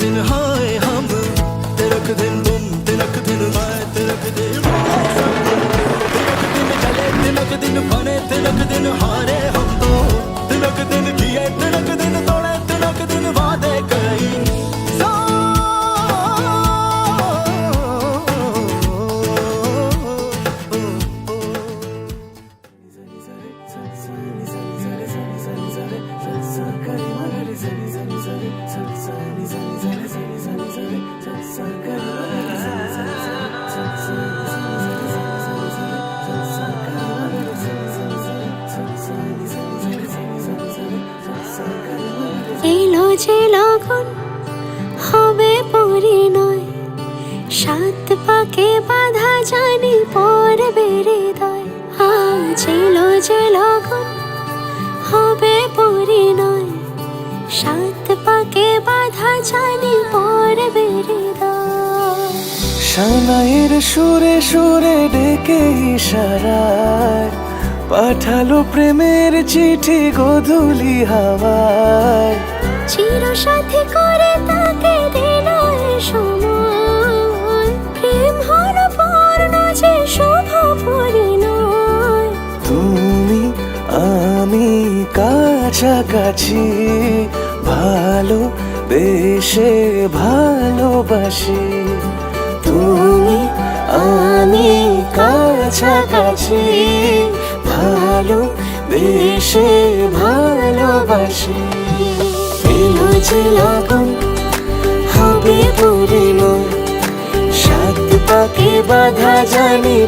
दिन हाय हम, तिलक दिन तुम, तिलक दिन मैं, तिलक दिन तिलक दिन चले, तिलक दिन बने, तिलक दिन हारे हम तो, तिलक दिन किए, तिलक दिन तोड़े, तिलक दिन वादे कई सौ। এলো যে লগন হবে পরিণয়, সাত পাকে বাধা জানি পড়বে হৃদয়। আজ এলো যে লগন হবে পরিণয়, সাত পাকে বাধা জানি পড়বে হৃদয়। সানাইয়ের সুরে সুরে ডেকে ইশারায় পাঠালো প্রেমের চিঠি গোধূলি হাওয়ায়। চির সাথী করে তাকে দিল এ সময়, প্রেম হলো পূর্ণ যে শুভ পরিণয়। তুমি আমি কাছাকাছি, ভালো বেশে ভালোবাসি। তুমি আমি কাছাকাছি, ভালো বেশে ভালোবাসি। এলো যে লগন হবে পরিণয়, সাত পাকে বাধা জানি